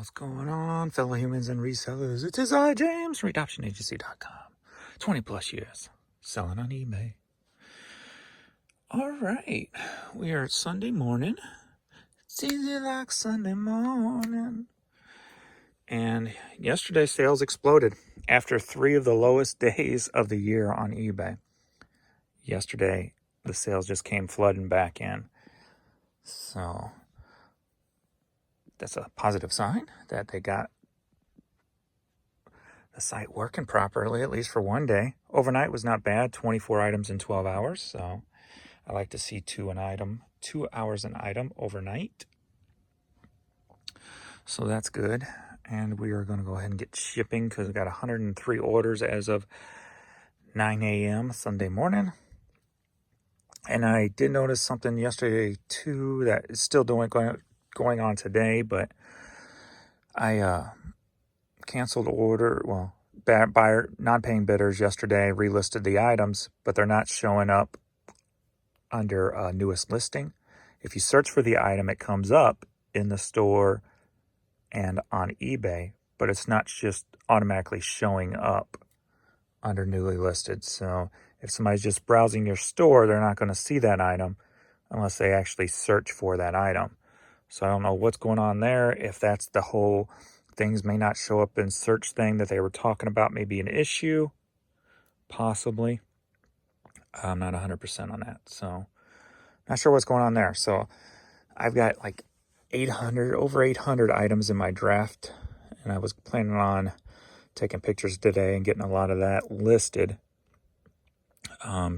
What's going on, fellow humans and resellers? It is I, James, from adoptionagency.com. 20 plus years selling on eBay. All right, we are at Sunday morning. It's easy like Sunday morning. And yesterday, sales exploded after 3 of the lowest days of the year on eBay. Yesterday, the sales just came flooding back in. So that's a positive sign that they got the site working properly, at least for one day. Overnight was not bad, 24 items in 12 hours. So I like to see 2 hours an item overnight. So that's good. And we are going to go ahead and get shipping because we got 103 orders as of 9 a.m. Sunday morning. And I did notice something yesterday too that is still going on today, but I canceled order. Well, buyer non-paying bidders yesterday relisted the items, but they're not showing up under newest listing. If you search for the item, it comes up in the store and on eBay, but it's not just automatically showing up under newly listed. So if somebody's just browsing your store, they're not going to see that item unless they actually search for that item. So I don't know what's going on there. If that's the whole things may not show up in search thing that they were talking about, maybe an issue, possibly. I'm not 100% on that. So not sure what's going on there. So I've got like over 800 items in my draft, and I was planning on taking pictures today and getting a lot of that listed.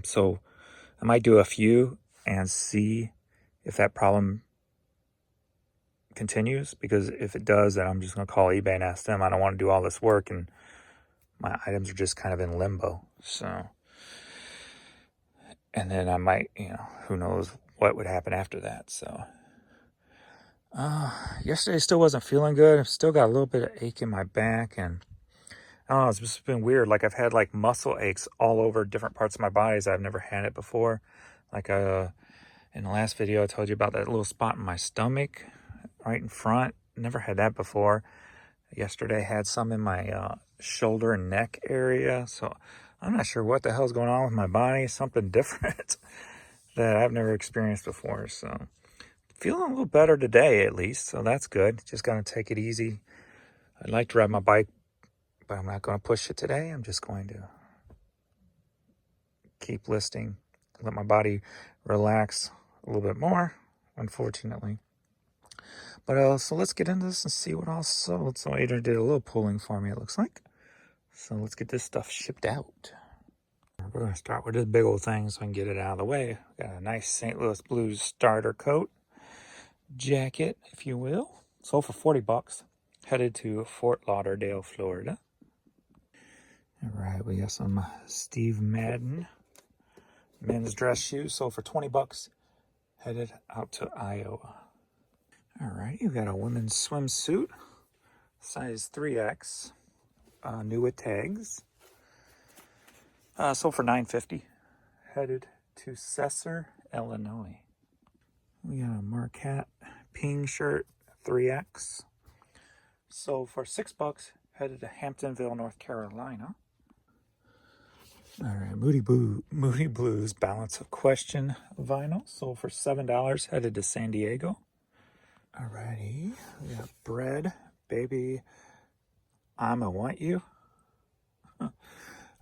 So I might do a few and see if that problem continues, because if it does, then I'm just going to call eBay and ask them. I don't want to do all this work and my items are just kind of in limbo. So, and then I might, who knows what would happen after that. So yesterday still wasn't feeling good. I've still got a little bit of ache in my back, and I don't know, it's just been weird. Like I've had like muscle aches all over different parts of my bodies. I've never had it before. Like in the last video, I told you about that little spot in my stomach right in front. Never had that before. Yesterday had some in my shoulder and neck area. So I'm not sure what the hell's going on with my body. Something different that I've never experienced before. So feeling a little better today, at least. So that's good. Just going to take it easy. I'd like to ride my bike, but I'm not going to push it today. I'm just going to keep listing, let my body relax a little bit more, unfortunately. But so let's get into this and see what else sold. So Adrian did a little pulling for me, it looks like. So let's get this stuff shipped out. We're going to start with this big old thing so I can get it out of the way. Got a nice St. Louis Blues starter coat, jacket, if you will. Sold for 40 bucks. Headed to Fort Lauderdale, Florida. All right, we got some Steve Madden men's dress shoes. Sold for 20 bucks. Headed out to Iowa. All right, you got a women's swimsuit, size 3X, new with tags. Sold for $9.50. Headed to Cesar, Illinois. We got a Marquette ping shirt, 3X. Sold for $6. Headed to Hamptonville, North Carolina. All right, Moody Blues Balance of Question vinyl. Sold for $7. Headed to San Diego. Alrighty, we got Bread, Baby, I'ma Want You.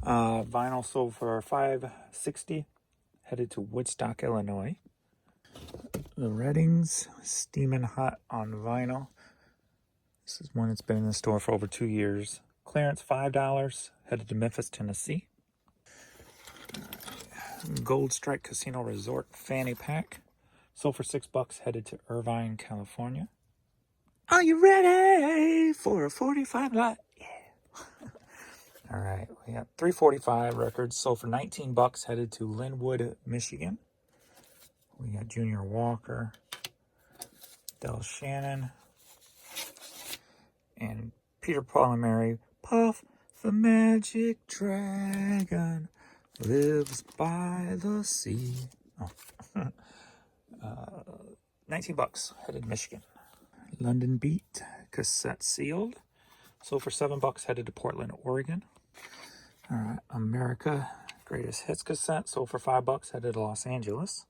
Vinyl sold for $5.60. Headed to Woodstock, Illinois. The Reddings, Steamin' Hot on vinyl. This is one that's been in the store for over 2 years. Clearance $5. Headed to Memphis, Tennessee. Gold Strike Casino Resort Fanny Pack. Sold for $6. Headed to Irvine, California. Are you ready for a 45 lot? Yeah. All right, we got 345 records. Sold for $19. Headed to Linwood, Michigan. We got Junior Walker, Del Shannon, and Peter, Paul, and Mary. Puff the Magic Dragon lives by the sea. $19. Headed to Michigan. London Beat, cassette sealed. Sold for $7, headed to Portland, Oregon. All right, America Greatest Hits cassette, sold for $5, headed to Los Angeles.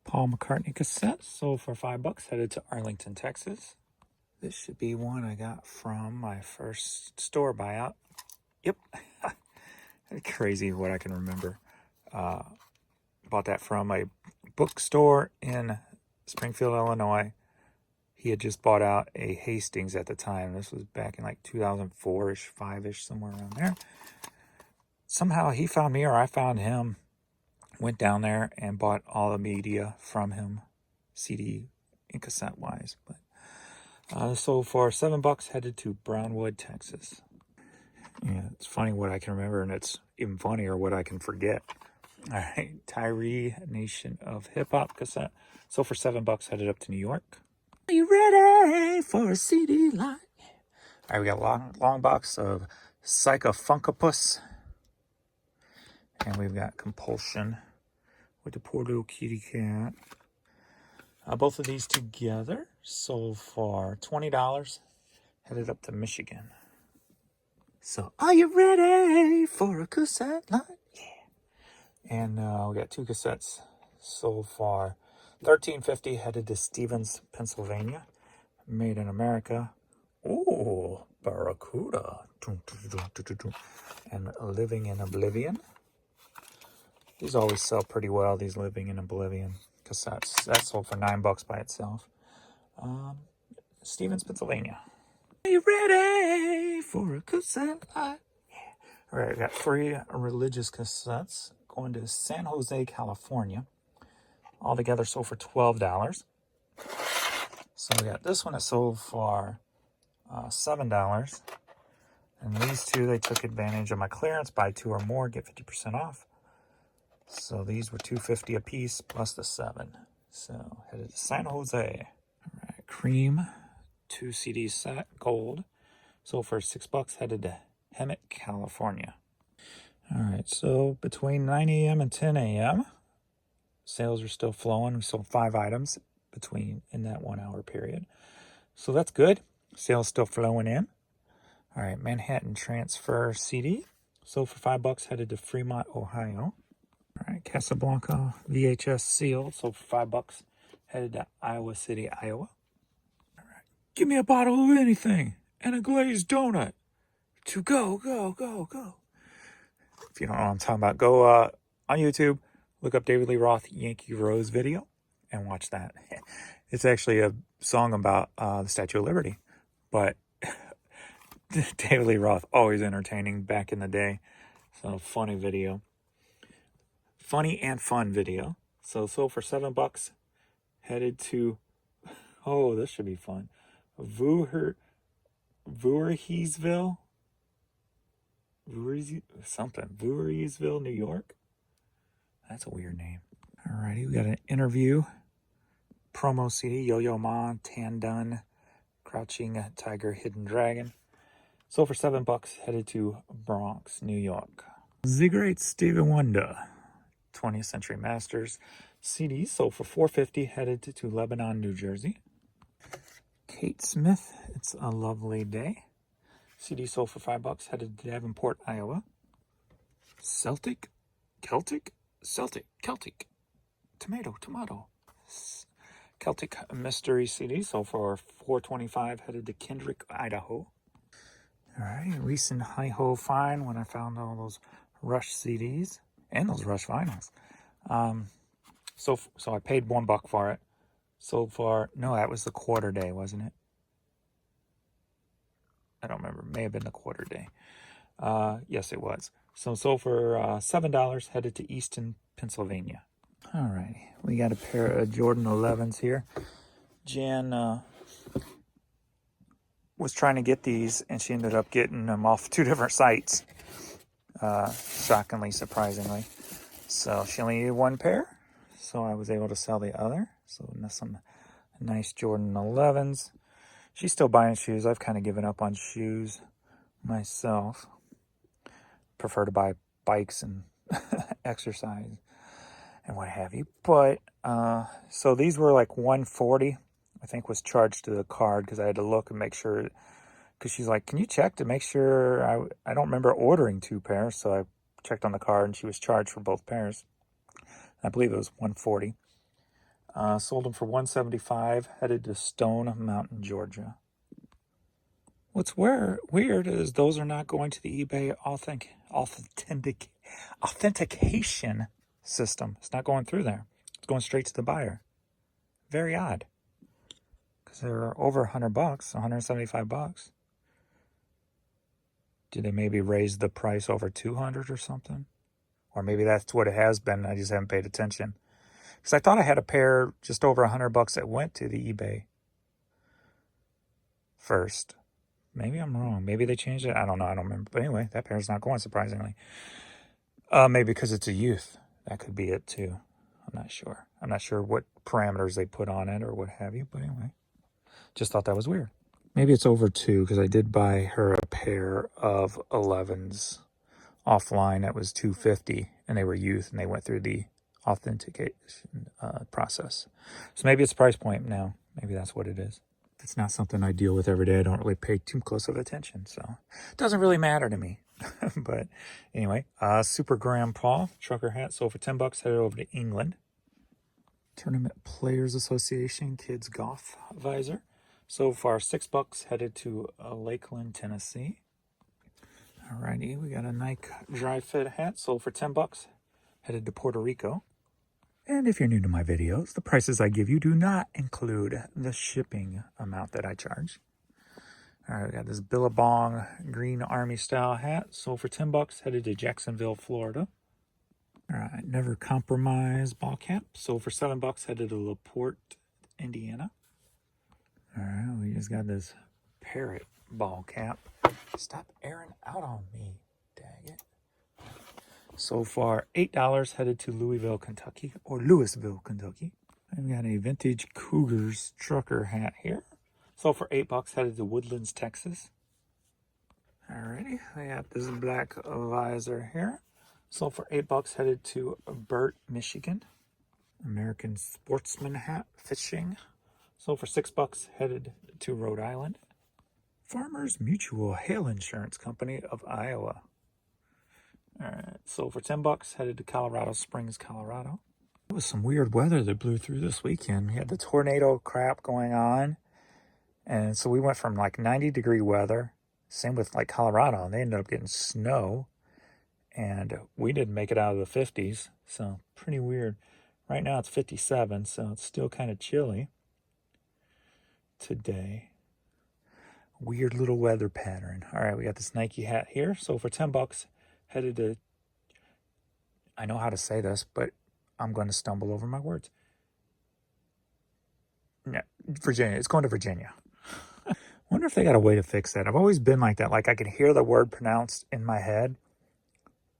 Paul McCartney cassette, sold for $5, headed to Arlington, Texas. This should be one I got from my first store buyout. Yep. Crazy what I can remember. Bought that from a bookstore in Springfield, Illinois. He had just bought out a Hastings at the time. This was back in like 2004-ish, 5-ish, somewhere around there. Somehow he found me or I found him. Went down there and bought all the media from him, CD and cassette wise. But sold for $7, headed to Brownwood, Texas. Yeah, it's funny what I can remember, and it's even funnier what I can forget. All right, Tyree Nation of Hip Hop cassette. Sold for $7, headed up to New York. Are you ready for a CD line? All right, we got a long box of Psychofunkopus. And we've got Compulsion with the poor little kitty cat. Both of these together sold for $20, headed up to Michigan. So, are you ready for a cassette line? Yeah. And we got 2 cassettes sold for $13.50, headed to Stevens, Pennsylvania. Made in America. Ooh, Barracuda. And Living in Oblivion. These always sell pretty well, these Living in Oblivion cassettes. That sold for $9 by itself. Stevens, Pennsylvania. Are you ready for a cassette line? Yeah. All right, I got 3 religious cassettes going to San Jose, California. All together sold for $12. So we got this one that sold for $7. And these 2, they took advantage of my clearance. Buy 2 or more, get 50% off. So these were $2.50 a piece plus the 7. So headed to San Jose. All right, Cream 2 CD set, gold. Sold for $6, headed to Hemet, California. All right, so between 9 a.m. and 10 a.m., sales are still flowing. We sold 5 items in that 1 hour period. So that's good. Sales still flowing in. All right, Manhattan Transfer CD. Sold for $5, headed to Fremont, Ohio. All right, Casablanca VHS seal. Sold for $5, headed to Iowa City, Iowa. All right, give me a bottle of anything and a glazed donut to go. If you don't know what I'm talking about, go on YouTube, look up David Lee Roth Yankee Rose video and watch that. It's actually a song about the Statue of Liberty, but David Lee Roth, always entertaining back in the day. So funny video. Funny and fun video. So sold for $7, headed to, oh, this should be fun, Voorheesville, New York. That's a weird name. Alrighty, we got an interview promo CD, Yo-Yo Ma, Tan Dun, Crouching Tiger, Hidden Dragon. Sold for $7, headed to Bronx, New York. The Great Stevie Wonder, 20th Century Masters CD, sold for $4.50, headed to Lebanon, New Jersey. Kate Smith, It's a Lovely Day. CD sold for $5, headed to Davenport, Iowa. Celtic, tomato. Celtic Mystery CD sold for $4.25, headed to Kendrick, Idaho. All right, recent hi-ho find when I found all those Rush CDs and those Rush vinyls. So I paid $1 for it. Sold for, no, that was the quarter day, wasn't it? I don't remember. May have been the quarter day. Yes, it was. So sold for $7, headed to Easton, Pennsylvania. All right, we got a pair of Jordan 11s here. Jan was trying to get these, and she ended up getting them off 2 different sites. Shockingly, surprisingly. So she only needed 1 pair, so I was able to sell the other. So some nice Jordan 11s. She's still buying shoes. I've kind of given up on shoes myself. Prefer to buy bikes and exercise and what have you. But so these were like $140 I think was charged to the card because I had to look and make sure, because she's like, can you check to make sure? I don't remember ordering 2 pairs, so I checked on the card and she was charged for both pairs. I believe it was $140. Sold them for $175, headed to Stone Mountain, Georgia. What's weird is those are not going to the eBay authentication system. It's not going through there. It's going straight to the buyer. Very odd. Because they're over $100, $175. Did they maybe raise the price over $200 or something? Or maybe that's what it has been. I just haven't paid attention. Because I thought I had a pair just over $100 that went to the eBay first. Maybe I'm wrong. Maybe they changed it. I don't know. I don't remember. But anyway, that pair's not going, surprisingly. Maybe because it's a youth. That could be it, too. I'm not sure. I'm not sure what parameters they put on it or what have you. But anyway, just thought that was weird. Maybe it's over 2 because I did buy her a pair of 11s offline. That was $250, and they were youth, and they went through the authentication process. So maybe it's price point now. Maybe that's what it is. It's not something I deal with every day. I don't really pay too close of attention, so it doesn't really matter to me. But anyway, Super Grandpa trucker hat sold for $10, headed over to England. Tournament Players Association kids golf visor. So far, $6, headed to Lakeland, Tennessee. Alrighty, we got a Nike dry fit hat sold for $10, headed to Puerto Rico. And if you're new to my videos, the prices I give you do not include the shipping amount that I charge. All right, we got this Billabong Green Army style hat, sold for $10, headed to Jacksonville, Florida. All right, Never Compromise ball cap, sold for $7, headed to LaPorte, Indiana. All right, we just got this Parrot ball cap. Stop airing out on me, dang it. So far, $8, headed to Louisville, Kentucky, or Louisville, Kentucky. I've got a vintage Cougars trucker hat here. Sold for $8, headed to Woodlands, Texas. Alrighty, I got this black visor here. Sold for $8, headed to Burt, Michigan. American Sportsman hat, fishing. Sold for $6, headed to Rhode Island. Farmers Mutual Hail Insurance Company of Iowa. Alright, sold for $10, headed to Colorado Springs, Colorado. It was some weird weather that blew through this weekend. We had the tornado crap going on. And so we went from like 90-degree weather, same with like Colorado, and they ended up getting snow. And we didn't make it out of the 50s, so pretty weird. Right now it's 57, so it's still kind of chilly today. Weird little weather pattern. All right, we got this Nike hat here. So for $10, headed to, I know how to say this, but I'm going to stumble over my words. Yeah, Virginia. It's going to Virginia. Wonder if they got a way to fix that. I've always been like that. Like I can hear the word pronounced in my head,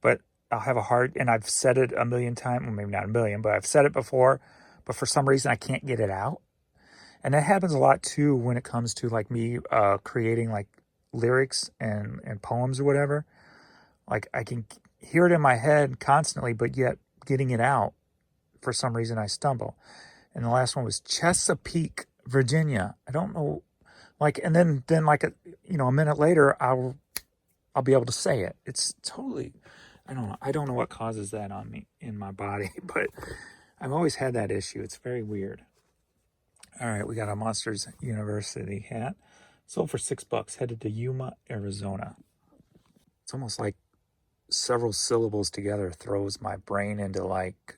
but I'll have a hard, and I've said it a million times, well, maybe not a million, but I've said it before, but for some reason I can't get it out. And that happens a lot too when it comes to like me creating like lyrics and poems or whatever. Like I can hear it in my head constantly, but yet getting it out, for some reason I stumble. And the last one was Chesapeake, Virginia. I don't know, like, and then like a minute later I'll be able to say it. It's totally, I don't know what causes that on me in my body, but I've always had that issue. It's very weird. All right, we got a Monsters University hat. Sold for $6, headed to Yuma, Arizona. It's almost like several syllables together throws my brain into like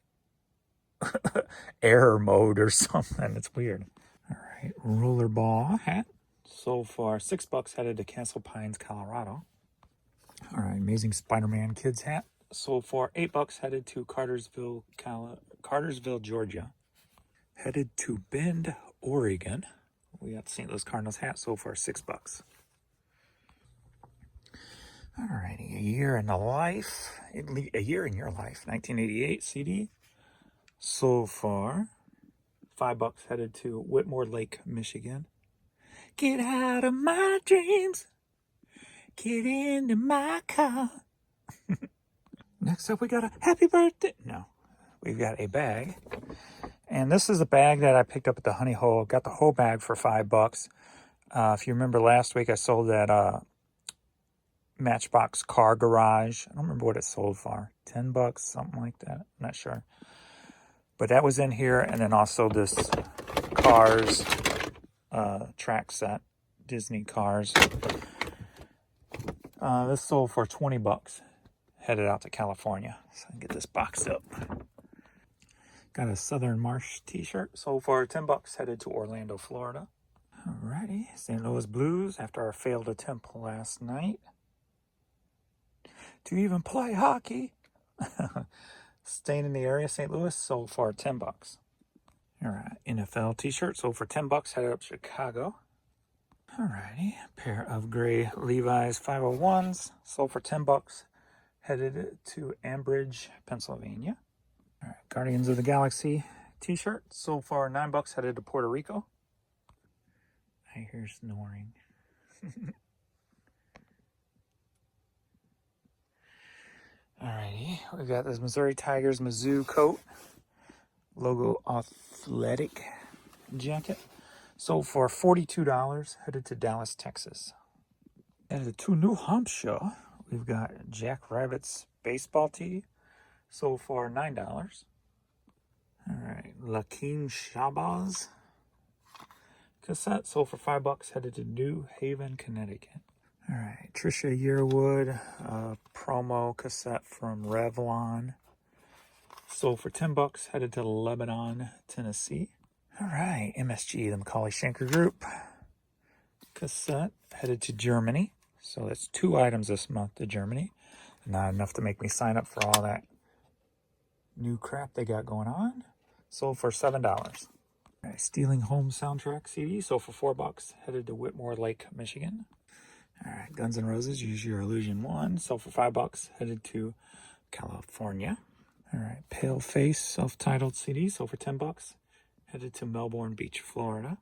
error mode or something. It's weird. All right, Rollerball hat. Sold for $6, headed to Castle Pines, Colorado. All right, Amazing Spider-Man kids hat. Sold for $8, headed to Cartersville, Georgia. Headed to Bend, Oregon. We got St. Louis Cardinals hat, sold for $6. All righty, a year in your life, 1988 CD. So far, $5, headed to Whitmore Lake, Michigan. Get out of my dreams. Get into my car. Next up, we got a happy birthday. No, we've got a bag. And this is a bag that I picked up at the Honey Hole. Got the whole bag for $5. If you remember last week, I sold that Matchbox car garage. I don't remember what it sold for. $10, something like that. I'm not sure. But that was in here. And then also this Cars track set. Disney Cars. This sold for $20. Headed out to California. So I can get this boxed up. Got a Southern Marsh t-shirt. Sold for $10. Headed to Orlando, Florida. Alrighty. St. Louis Blues after our failed attempt last night to even play hockey. Staying in the area, St. Louis, sold for $10. Alright, NFL t-shirt sold for $10, headed up to Chicago. Alrighty, pair of gray Levi's 501s, sold for $10, headed to Ambridge, Pennsylvania. Alright, Guardians of the Galaxy t-shirt, sold for $9, headed to Puerto Rico. I hear snoring. Alrighty, we've got this Missouri Tigers Mizzou coat, logo athletic jacket, sold for $42, headed to Dallas, Texas. And to New Hampshire, we've got Jack Rabbit's baseball tee, sold for $9. Alright, Lakeem Shabazz cassette, sold for $5, headed to New Haven, Connecticut. Alright, Trisha Yearwood promo cassette from Revlon. Sold for $10, headed to Lebanon, Tennessee. Alright, MSG, the Macaulay Schenker Group. Cassette, headed to Germany. So that's 2 items this month to Germany. Not enough to make me sign up for all that new crap they got going on. Sold for $7. Alright, Stealing Home soundtrack CD, sold for $4, headed to Whitmore Lake, Michigan. Alright, Guns N' Roses, Use Your Illusion 1, sold for $5, headed to California. Alright, Pale Face, self-titled CD, sold for $10, headed to Melbourne Beach, Florida.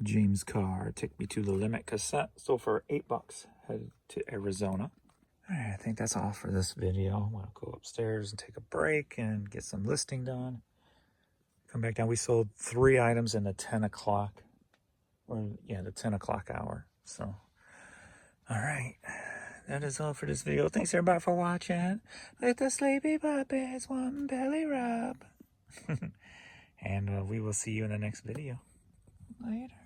James Carr, Take Me to the Limit cassette, sold for $8, headed to Arizona. Alright, I think that's all for this video. I'm going to go upstairs and take a break and get some listing done. Come back down. We sold 3 items in the 10 o'clock, the 10 o'clock hour. So, alright, that is all for this video. Thanks everybody for watching. Let the sleepy puppets one belly rub. And we will see you in the next video. Later.